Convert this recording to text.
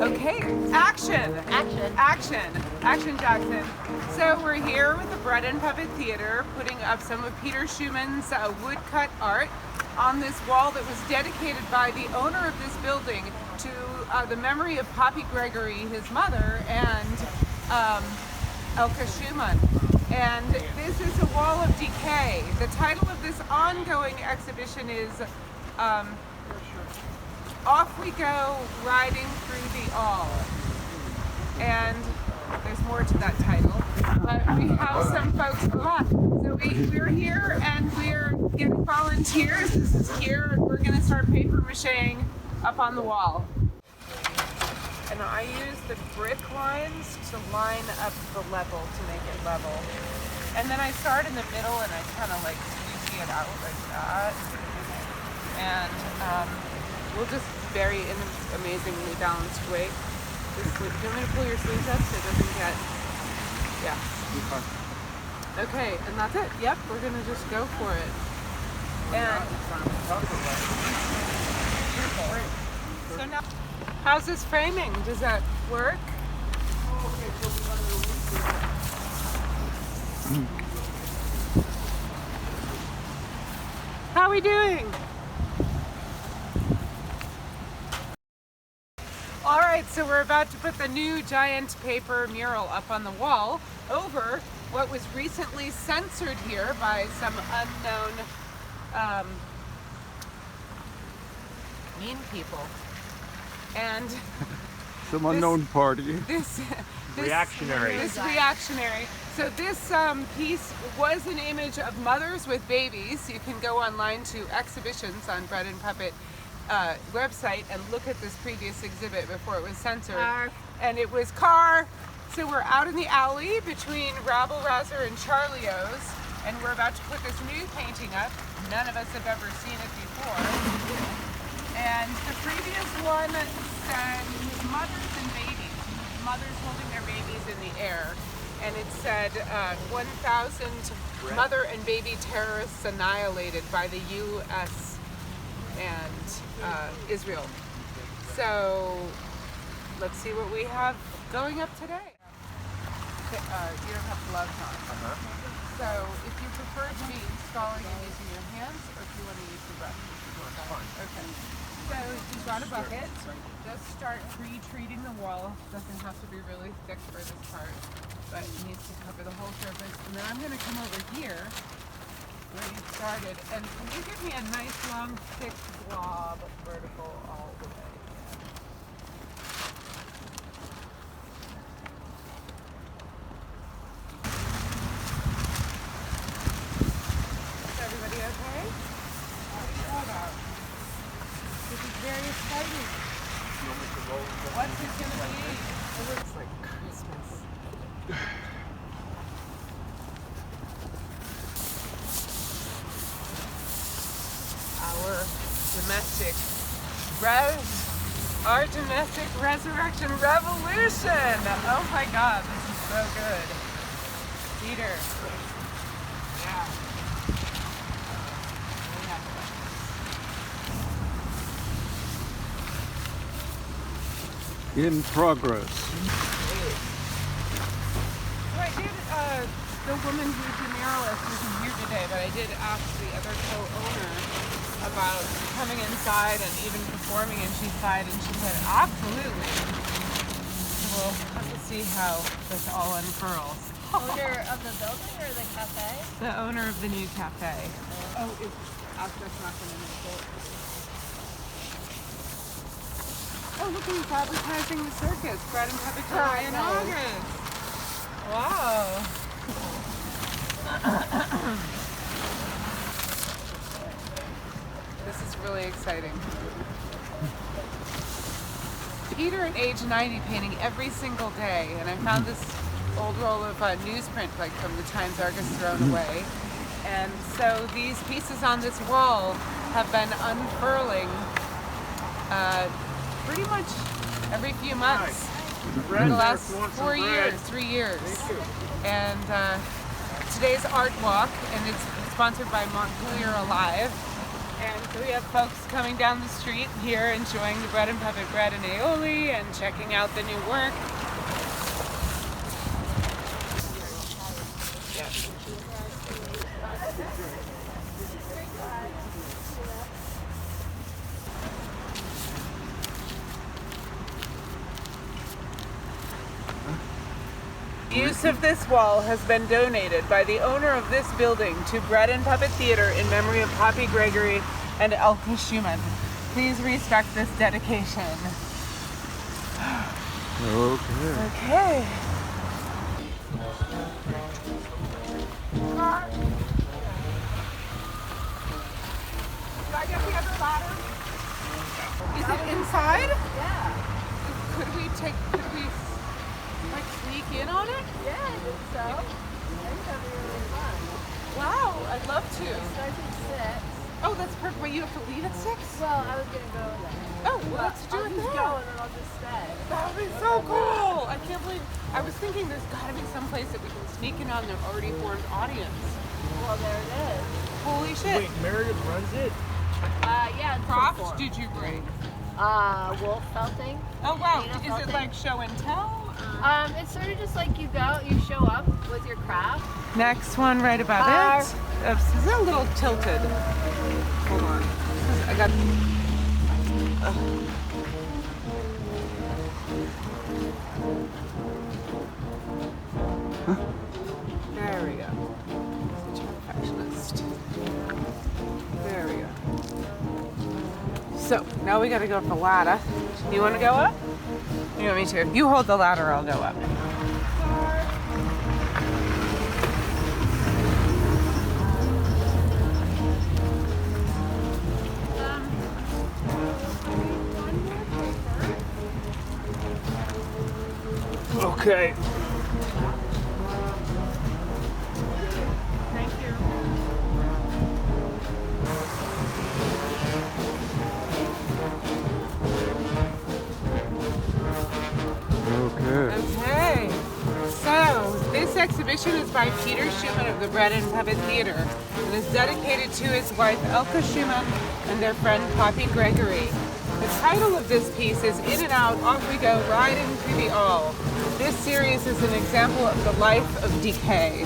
Okay, action! Action, Jackson. So we're here with the Bread and Puppet Theater putting up some of Peter Schumann's woodcut art on this wall that was dedicated by the owner of this building to the memory of Poppy Gregory, his mother, and Alexis Schumann. And this is a wall of decay. The title of this ongoing exhibition is Off We Go Riding Through the All. And there's more to that title, but we have some folks So we're here and we're getting volunteers. This is Keir, and we're gonna start papier-macheing up on the wall. And I use the brick lines to line up the level to make it level. And then I start in the middle and I kind of like squeeze it out like that. And we'll just bury it in an amazingly balanced way. Do you want me to pull your sleeves up so it doesn't get, yeah. Okay, and that's it. Yep, we're gonna just go for it. And so now, how's this framing? Does that work? How are we doing? All right, so we're about to put the new giant paper mural up on the wall over what was recently censored here by some unknown mean people. And some unknown party. This reactionary. So this piece was an image of mothers with babies. You can go online to exhibitions on Bread and Puppet website and look at this previous exhibit before it was censored. And it was Car. So we're out in the alley between Rabble-Rouser and Charlio's, and we're about to put this new painting up. None of us have ever seen it before. And the previous one said mothers and babies, mothers holding their babies in the air. And it said 1,000 mother and baby terrorists annihilated by the U.S. and Israel. So let's see what we have going up today. You don't have gloves on. So if you prefer to be installing and using your hands, or if you want to use the brush. Okay. So you've got a bucket. Just start pre-treating the wall. Doesn't have to be really thick for this part, but it needs to cover the whole surface. And then I'm going to come over here where you started. And can you give me a nice long thick blob vertical all the way? Okay? This is very exciting. What's it going to be? It looks like Christmas. Our domestic resurrection revolution. Oh my God, this is so good. Peter. Yeah. In progress. So I did, the woman who's the muralist isn't here today, but I did ask the other co-owner about coming inside and even performing, and she said absolutely. So we'll have to see how this all unfurls. Owner of the building or the cafe? The owner of the new cafe. Oh, that's not going to make it. look who's advertising the circus. Bread and Puppet July and August. Wow. This is really exciting. Peter at age 90 painting every single day, and I found this old roll of newsprint like from the times Argus thrown away. And so these pieces on this wall have been unfurling pretty much every few months for the last 3 years. And today's art walk, and it's sponsored by Montpelier Alive. And so we have folks coming down the street here enjoying the Bread and Puppet bread and aioli and checking out the new work. Use of this wall has been donated by the owner of this building to Bread and Puppet Theater in memory of Poppy Gregory and Alexis Schumann. Please respect this dedication. Okay. Did I get the other ladder? Is it inside? Yeah. Could we like sneak in on it? Yeah, I think so. I think that'd be really fun. Wow, I'd love to. Starts at 6. Oh, that's perfect. Wait, you have to leave at 6? Well, I was gonna go there. Oh, well, let's do it I'll just there. go and then I'll just stay. That would be so cool. I can't believe. I was thinking there's got to be some place that we can sneak in on their already formed audience. Well, there it is. Holy shit. Wait, Meredith runs it? Yeah. Until Props 4. did you bring? Wolf felting. Oh, wow. Peanut Is it felting. like show and tell? It's sort of just like you show up with your craft. Next one right about it. Oops, this is a little tilted. Hold on. I got. There we go. Such a perfectionist. There we go. So now we gotta go up the ladder. You wanna go up? You want me to? You hold the ladder, I'll go up. Okay. Thank you. Okay. So, this exhibition is by Peter Schumann of the Bread and Puppet Theater and is dedicated to his wife Elke Schumann and their friend Poppy Gregory. The title of this piece is In and Out, Off We Go, Riding Through the All. This series is an example of the life of decay.